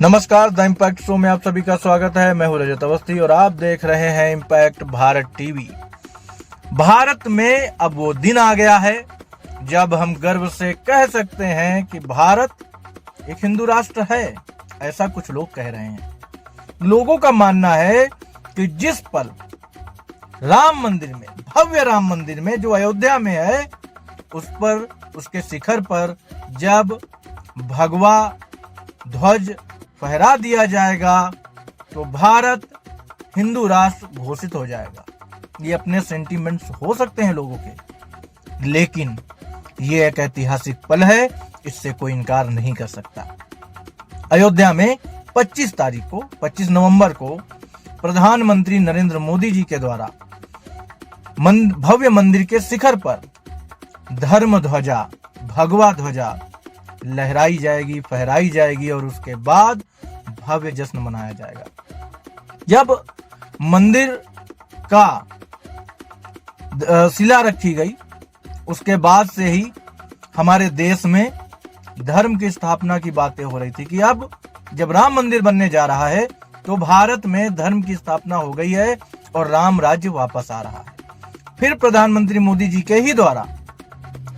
नमस्कार, the impact show में आप सभी का स्वागत है। मैं हूं रजत अवस्थी और आप देख रहे हैं इम्पैक्ट भारत टीवी। भारत में अब वो दिन आ गया है जब हम गर्व से कह सकते हैं कि भारत एक हिंदू राष्ट्र है, ऐसा कुछ लोग कह रहे हैं। लोगों का मानना है कि जिस पल राम मंदिर में, भव्य राम मंदिर में जो अयोध्या में है, उस पर, उसके शिखर पर जब भगवा ध्वज फहरा दिया जाएगा तो भारत हिंदू राष्ट्र घोषित हो जाएगा। ये अपने सेंटिमेंट्स हो सकते हैं लोगों के, लेकिन ये एक ऐतिहासिक पल है, इससे कोई इनकार नहीं कर सकता। अयोध्या में 25 नवंबर को प्रधानमंत्री नरेंद्र मोदी जी के द्वारा भव्य मंदिर के शिखर पर धर्म ध्वजा, भगवा ध्वजा लहराई जाएगी, फहराई जाएगी और उसके बाद भव्य जश्न मनाया जाएगा। जब मंदिर का शिला रखी गई, उसके बाद से ही हमारे देश में धर्म की स्थापना की बातें हो रही थी कि अब जब राम मंदिर बनने जा रहा है तो भारत में धर्म की स्थापना हो गई है और राम राज्य वापस आ रहा है। फिर प्रधानमंत्री मोदी जी के ही द्वारा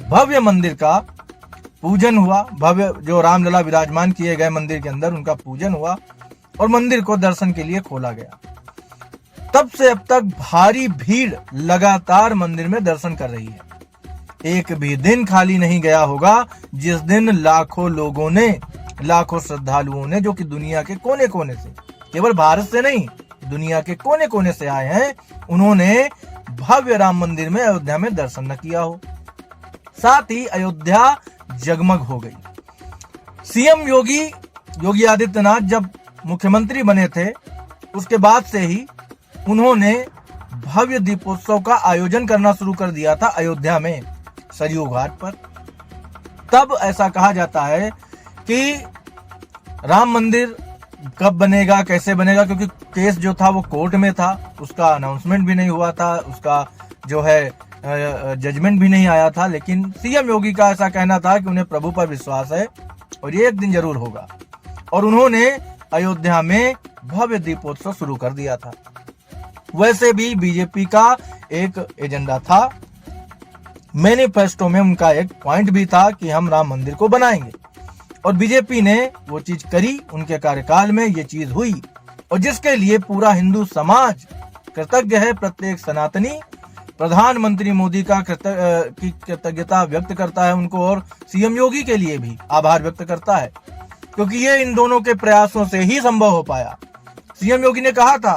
भव्य मंदिर का पूजन हुआ, भव्य जो रामलला विराजमान किए गए मंदिर के अंदर, उनका पूजन हुआ और मंदिर को दर्शन के लिए खोला गया। तब से अब तक भारी भीड़ लगातार मंदिर में दर्शन कर रही है। एक भी दिन खाली नहीं गया होगा जिस दिन लाखों लोगों ने, लाखों श्रद्धालुओं ने, जो कि दुनिया के कोने कोने से, केवल भारत से नहीं, दुनिया के कोने कोने से आए हैं, उन्होंने भव्य राम मंदिर में, अयोध्या में दर्शन न किया हो। साथ ही अयोध्या जगमग हो गई। सीएम योगी आदित्यनाथ जब मुख्यमंत्री बने थे, उसके बाद से ही उन्होंने भव्य दीपोत्सव का आयोजन करना शुरू कर दिया था अयोध्या में, सरयू घाट पर। तब ऐसा कहा जाता है कि राम मंदिर कब बनेगा, कैसे बनेगा, क्योंकि केस जो था वो कोर्ट में था, उसका अनाउंसमेंट भी नहीं हुआ था, उसका जो है जजमेंट भी नहीं आया था। लेकिन सीएम योगी का ऐसा कहना था कि उन्हें प्रभु पर विश्वास है और ये एक दिन जरूर होगा, और उन्होंने अयोध्या में भव्य दीपोत्सव शुरू कर दिया था। वैसे भी बीजेपी का एक एजेंडा था, मैनिफेस्टो में उनका एक पॉइंट भी था कि हम राम मंदिर को बनाएंगे, और बीजेपी ने वो चीज करी। उनके कार्यकाल में ये चीज हुई और जिसके लिए पूरा हिंदू समाज कृतज्ञ है। प्रत्येक सनातनी प्रधानमंत्री मोदी का कृतज्ञता व्यक्त करता है उनको, और सीएम योगी के लिए भी आभार व्यक्त करता है, क्योंकि ये इन दोनों के प्रयासों से ही संभव हो पाया। सीएम योगी ने कहा था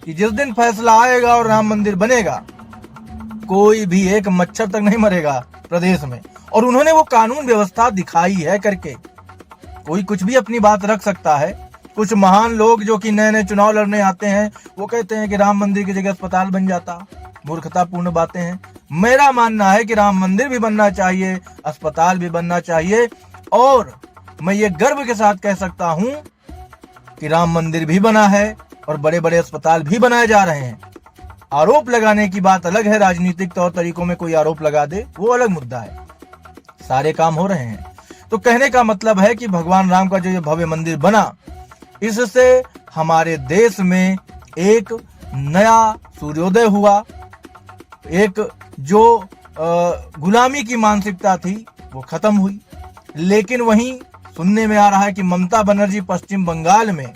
कि जिस दिन फैसला आएगा और राम मंदिर बनेगा, कोई भी एक मच्छर तक नहीं मरेगा प्रदेश में, और उन्होंने वो कानून व्यवस्था दिखाई है करके। कोई कुछ भी अपनी बात रख सकता है। कुछ महान लोग जो कि नए नए चुनाव लड़ने आते हैं, वो कहते हैं कि राम मंदिर की जगह अस्पताल बन जाता। मूर्खतापूर्ण बातें हैं। मेरा मानना है कि राम मंदिर भी बनना चाहिए, अस्पताल भी बनना चाहिए, और मैं ये गर्व के साथ कह सकता हूं कि राम मंदिर भी बना है और बड़े बड़े अस्पताल भी बनाए जा रहे हैं। आरोप लगाने की बात अलग है, राजनीतिक तौर तरीकों में कोई आरोप लगा दे, वो अलग मुद्दा है। सारे काम हो रहे हैं। तो कहने का मतलब है कि भगवान राम का जो ये भव्य मंदिर बना, इससे हमारे देश में एक नया सूर्योदय हुआ। एक जो गुलामी की मानसिकता थी वो खत्म हुई। लेकिन वहीं सुनने में आ रहा है कि ममता बनर्जी पश्चिम बंगाल में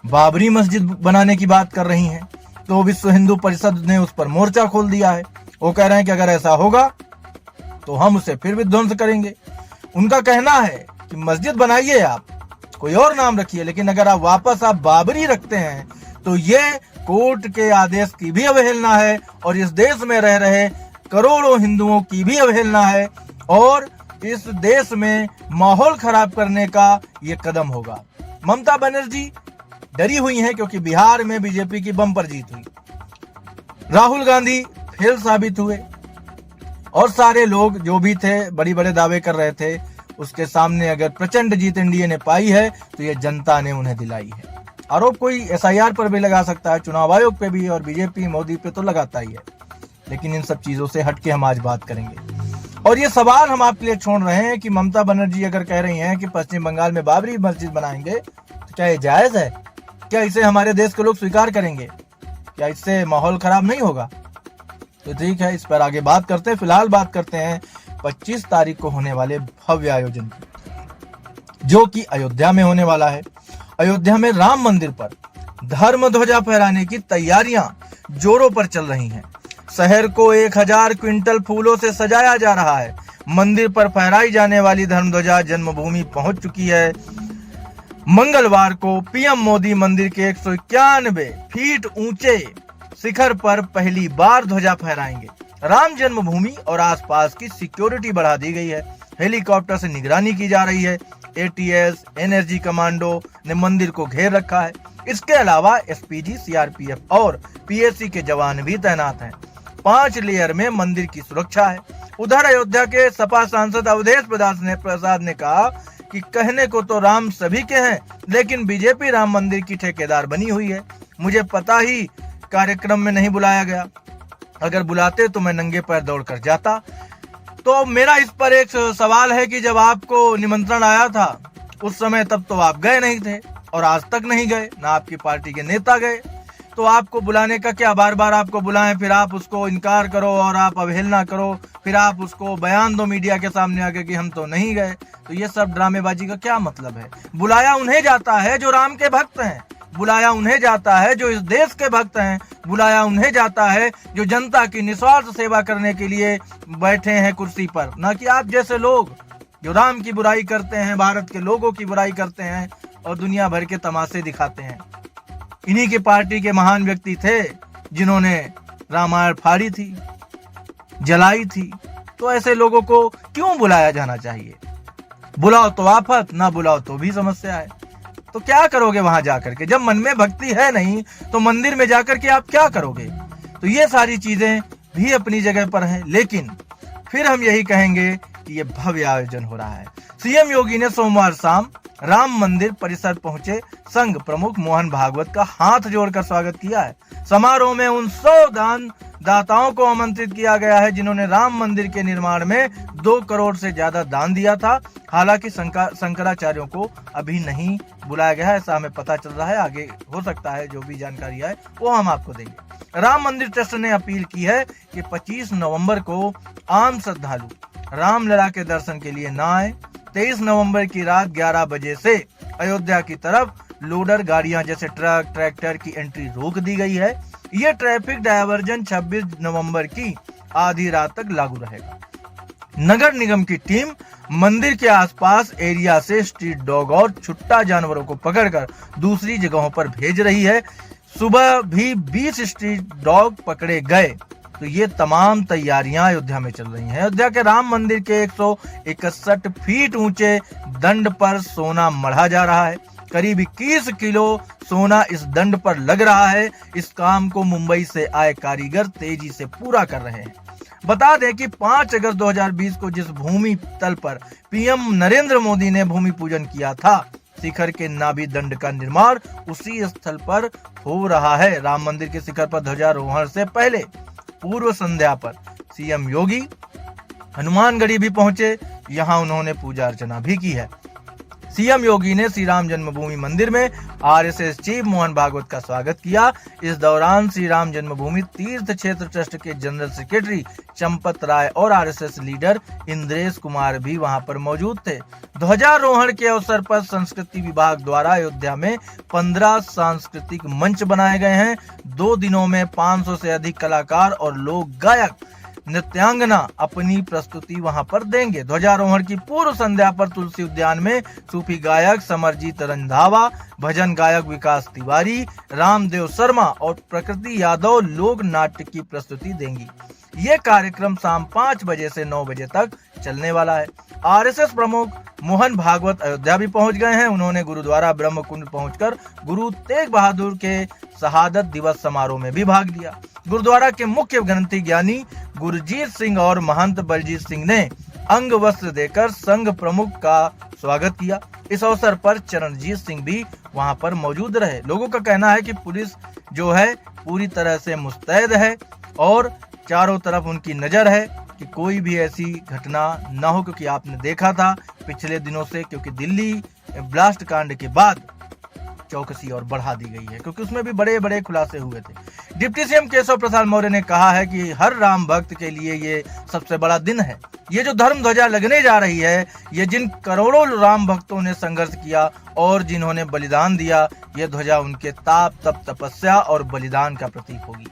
बाबरी मस्जिद बनाने की बात कर रही हैं, तो विश्व हिंदू परिषद ने उस पर मोर्चा खोल दिया है। वो कह रहे हैं कि अगर ऐसा होगा तो हम उसे फिर विध्वंस करेंगे। उनका कहना है कि मस्जिद बनाइए, आप कोई और नाम रखिए, लेकिन अगर आप वापस बाबरी रखते हैं तो ये कोर्ट के आदेश की भी अवहेलना है और इस देश में रह रहे करोड़ों हिंदुओं की भी अवहेलना है, और इस देश में माहौल खराब करने का ये कदम होगा। ममता बनर्जी डरी हुई हैं क्योंकि बिहार में बीजेपी की बम्पर जीत हुई, राहुल गांधी फेल साबित हुए, और सारे लोग जो भी थे बड़ी बड़े दावे कर रहे थे, उसके सामने अगर प्रचंड जीत एनडीए ने पाई है तो ये जनता ने उन्हें दिलाई है। आरोप कोई एसआईआर पर भी लगा सकता है, चुनाव आयोग पे भी, और बीजेपी मोदी पे तो लगाता ही है। लेकिन इन सब चीजों से हटके हम आज बात करेंगे। और ये सवाल हम आपके लिए छोड़ रहे हैं कि ममता बनर्जी अगर कह रही हैं कि पश्चिम बंगाल में बाबरी मस्जिद बनाएंगे, तो क्या ये जायज है? क्या इसे हमारे देश के लोग स्वीकार करेंगे? क्या इससे माहौल खराब नहीं होगा? तो ठीक है, इस पर आगे बात करते हैं। फिलहाल बात करते हैं 25 तारीख को होने वाले भव्य आयोजन की, जो कि अयोध्या में होने वाला है। अयोध्या में राम मंदिर पर धर्म ध्वजा फहराने की तैयारियां जोरों पर चल रही हैं। शहर को 1000 क्विंटल फूलों से सजाया जा रहा है। मंदिर पर फहराई जाने वाली धर्म ध्वजा जन्मभूमि पहुंच चुकी है। मंगलवार को पीएम मोदी मंदिर के 191 फीट ऊंचे शिखर पर पहली बार ध्वजा फहराएंगे। राम जन्मभूमि और आसपास की सिक्योरिटी बढ़ा दी गई है। हेलीकॉप्टर से निगरानी की जा रही है। एटीएस, एनर्जी कमांडो ने मंदिर को घेर रखा है। इसके अलावा एसपीजी, सीआरपीएफ और पीएसी के जवान भी तैनात हैं। 5 लेयर में मंदिर की सुरक्षा है। उधर अयोध्या के सपा सांसद अवधेश प्रसाद ने कहा कि कहने को तो राम सभी के हैं, लेकिन बीजेपी राम मंदिर की ठेकेदार बनी हुई है। मुझे पता ही कार्यक्रम में नहीं बुलाया गया, अगर बुलाते तो मैं नंगे पैर दौड़ कर जाता। तो मेरा इस पर एक सवाल है कि जब आपको निमंत्रण आया था उस समय तब तो आप गए नहीं थे और आज तक नहीं गए, ना आपकी पार्टी के नेता गए, तो आपको बुलाने का क्या? बार बार आपको बुलाएं, फिर आप उसको इनकार करो और आप अवहेलना करो, फिर आप उसको बयान दो मीडिया के सामने आके कि हम तो नहीं गए। तो ये सब ड्रामेबाजी का क्या मतलब है? बुलाया उन्हें जाता है जो राम के भक्त हैं, बुलाया उन्हें जाता है जो इस देश के भक्त हैं, बुलाया उन्हें जाता है जो जनता की निस्वार्थ सेवा करने के लिए बैठे हैं कुर्सी पर, ना कि आप जैसे लोग जो राम की बुराई करते हैं, भारत के लोगों की बुराई करते हैं और दुनिया भर के तमाशे दिखाते हैं। इन्हीं की पार्टी के महान व्यक्ति थे जिन्होंने रामायण फाड़ी थी, जलाई थी। तो ऐसे लोगों को क्यों बुलाया जाना चाहिए? बुलाओ तो आफत, ना बुलाओ तो भी समस्या है। तो क्या करोगे वहां जाकर के? जब मन में भक्ति है नहीं तो मंदिर में जाकर के आप क्या करोगे? तो ये सारी चीजें भी अपनी जगह पर हैं, लेकिन फिर हम यही कहेंगे कि ये भव्य आयोजन हो रहा है। सीएम योगी ने सोमवार शाम राम मंदिर परिसर पहुंचे संघ प्रमुख मोहन भागवत का हाथ जोड़कर स्वागत किया है। समारोह में उन 100 दान दाताओं को आमंत्रित किया गया है जिन्होंने राम मंदिर के निर्माण में 2 करोड़ से ज्यादा दान दिया था। हालांकि शंकराचार्यों को अभी नहीं बुलाया गया है, ऐसा हमें पता चल रहा है। आगे हो सकता है जो भी जानकारी है वो हम आपको देंगे। राम मंदिर ट्रस्ट ने अपील की है कि 25 नवंबर को आम श्रद्धालु रामलला के दर्शन के लिए न आए। 23 नवंबर की रात 11 बजे से अयोध्या की तरफ लोडर गाड़ियां जैसे ट्रक, ट्रैक्टर की एंट्री रोक दी गई है। यह ट्रैफिक डायवर्जन 26 नवंबर की आधी रात तक लागू रहेगा। नगर निगम की टीम मंदिर के आसपास एरिया से स्ट्रीट डॉग और छुट्टा जानवरों को पकड़कर दूसरी जगहों पर भेज रही है। सुबह भी 20 स्ट्रीट डॉग पकड़े गए। तो ये तमाम तैयारियां अयोध्या में चल रही हैं। अयोध्या के राम मंदिर के 161 फीट ऊंचे दंड पर सोना मढ़ा जा रहा है। करीब 21 किलो सोना इस दंड पर लग रहा है। इस काम को मुंबई से आए कारीगर तेजी से पूरा कर रहे हैं। बता दें कि 5 अगस्त 2020 को जिस भूमि तल पर पीएम नरेंद्र मोदी ने भूमि पूजन किया था, शिखर के नाभि दंड का निर्माण उसी स्थल पर हो रहा है। राम मंदिर के शिखर पर ध्वजारोहण से पहले पूर्व संध्या पर सीएम योगी हनुमानगढ़ी भी पहुंचे। यहां उन्होंने पूजा अर्चना भी की है। सीएम योगी ने श्री राम जन्मभूमि मंदिर में आरएसएस चीफ मोहन भागवत का स्वागत किया। इस दौरान श्री राम जन्मभूमि तीर्थ क्षेत्र ट्रस्ट के जनरल सेक्रेटरी चंपत राय और आरएसएस लीडर इंद्रेश कुमार भी वहां पर मौजूद थे। ध्वजारोहण के अवसर पर संस्कृति विभाग द्वारा अयोध्या में 15 सांस्कृतिक मंच बनाए गए हैं। 2 दिनों में 500 से अधिक कलाकार और लोक गायक नृत्यांगना अपनी प्रस्तुति वहां पर देंगे। ध्वजारोहण की पूर्व संध्या पर तुलसी उद्यान में सूफी गायक समरजीत रंधावा, भजन गायक विकास तिवारी, रामदेव शर्मा और प्रकृति यादव लोक नाट्य की प्रस्तुति देंगी। ये कार्यक्रम शाम 5 बजे से 9 बजे तक चलने वाला है। आरएसएस प्रमुख मोहन भागवत अयोध्या भी पहुंच गए हैं। उन्होंने गुरुद्वारा ब्रह्म कुंड पहुंचकर गुरु तेग बहादुर के शहादत दिवस समारोह में भी भाग लिया। गुरुद्वारा के मुख्य ग्रंथी ज्ञानी गुरजीत सिंह और महंत बलजीत सिंह ने अंग वस्त्र देकर संघ प्रमुख का स्वागत किया। इस अवसर पर चरणजीत सिंह भी वहां पर मौजूद रहे। लोगों का कहना है कि पुलिस जो है पूरी तरह से मुस्तैद है और चारों तरफ उनकी नजर है कि कोई भी ऐसी घटना ना हो, क्योंकि आपने देखा था पिछले दिनों से, क्योंकि दिल्ली ब्लास्ट कांड के बाद चौकसी और बढ़ा दी गई है, क्योंकि उसमें भी बड़े बड़े खुलासे हुए थे। डिप्टी सीएम केशव प्रसाद मौर्य ने कहा है कि हर राम भक्त के लिए ये सबसे बड़ा दिन है। ये जो धर्म ध्वजा लगने जा रही है, ये जिन करोड़ों राम भक्तों ने संघर्ष किया और जिन्होंने बलिदान दिया, ये ध्वजा उनके ताप, तप, तपस्या और बलिदान का प्रतीक होगी।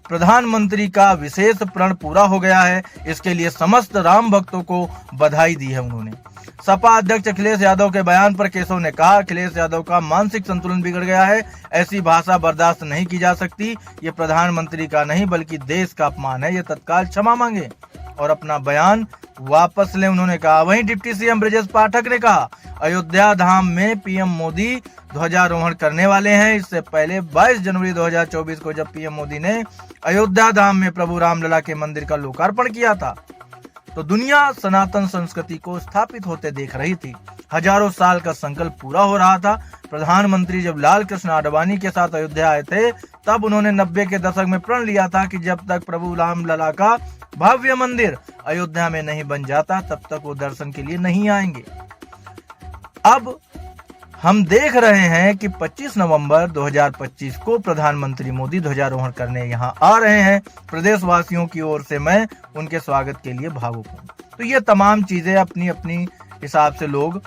प्रधानमंत्री का विशेष प्रण पूरा हो गया है, इसके लिए समस्त राम भक्तों को बधाई दी है उन्होंने। सपा अध्यक्ष अखिलेश यादव के बयान पर केशव ने कहा, अखिलेश यादव का मानसिक संतुलन बिगड़ गया है, ऐसी भाषा बर्दाश्त नहीं की जा सकती। ये प्रधानमंत्री का नहीं बल्कि देश का अपमान है, ये तत्काल क्षमा मांगे और अपना बयान वापस ले, उन्होंने कहा। वहीं डिप्टी सीएम ब्रजेश पाठक ने कहा, अयोध्या धाम में पीएम मोदी ध्वजारोहण करने वाले हैं। इससे पहले 22 जनवरी 2024 को जब पीएम मोदी ने अयोध्या धाम में प्रभु रामलला के मंदिर का लोकार्पण किया था, तो दुनिया सनातन संस्कृति को स्थापित होते देख रही थी। हजारों साल का संकल्प पूरा हो रहा था। प्रधानमंत्री जब लाल कृष्ण आडवाणी के साथ अयोध्या आए थे, तब उन्होंने 90 के दशक में प्रण लिया था कि जब तक प्रभु रामलला का भव्य मंदिर अयोध्या में नहीं बन जाता, तब तक वो दर्शन के लिए नहीं आएंगे। अब हम देख रहे हैं कि 25 नवंबर 2025 को प्रधानमंत्री मोदी ध्वजारोहण करने यहाँ आ रहे हैं। प्रदेशवासियों की ओर से मैं उनके स्वागत के लिए भावुक हूँ। तो ये तमाम चीजें अपनी अपनी हिसाब से लोग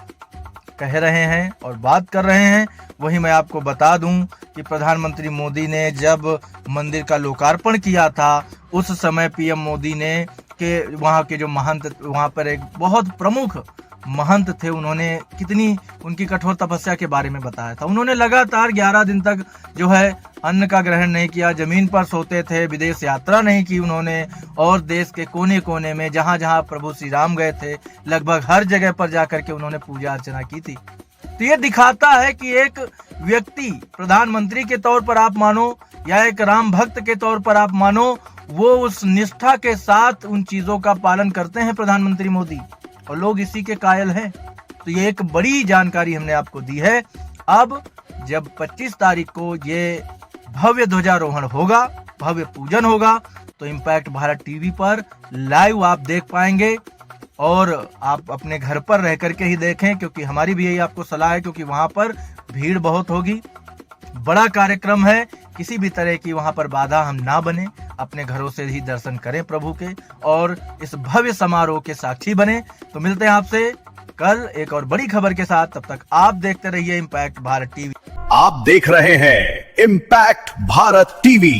कह रहे हैं और बात कर रहे हैं। वहीं मैं आपको बता दूं कि प्रधानमंत्री मोदी ने जब मंदिर का लोकार्पण किया था, उस समय पीएम मोदी ने के वहाँ के जो महंत, वहाँ पर एक बहुत प्रमुख महंत थे, उन्होंने कितनी उनकी कठोर तपस्या के बारे में बताया था। उन्होंने लगातार 11 दिन तक जो है अन्न का ग्रहण नहीं किया, जमीन पर सोते थे, विदेश यात्रा नहीं की उन्होंने, और देश के कोने कोने में जहां जहां प्रभु श्री राम गए थे, लगभग हर जगह पर जाकर के उन्होंने पूजा अर्चना की थी। तो ये दिखाता है कि एक व्यक्ति प्रधानमंत्री के तौर पर आप मानो या एक राम भक्त के तौर पर आप मानो, वो उस निष्ठा के साथ उन चीजों का पालन करते हैं प्रधानमंत्री मोदी, और लोग इसी के कायल हैं। तो ये एक बड़ी जानकारी हमने आपको दी है। अब जब 25 तारीख को ये भव्य ध्वजारोहण होगा, भव्य पूजन होगा, तो इम्पैक्ट भारत टीवी पर लाइव आप देख पाएंगे, और आप अपने घर पर रह करके ही देखें, क्योंकि हमारी भी यही आपको सलाह है, क्योंकि वहां पर भीड़ बहुत होगी, बड़ा कार्यक्रम है, किसी भी तरह की वहां पर बाधा हम ना बने, अपने घरों से ही दर्शन करें प्रभु के और इस भव्य समारोह के साक्षी बने। तो मिलते हैं आपसे कल एक और बड़ी खबर के साथ, तब तक आप देखते रहिए इम्पैक्ट भारत टीवी। आप देख रहे हैं इम्पैक्ट भारत टीवी।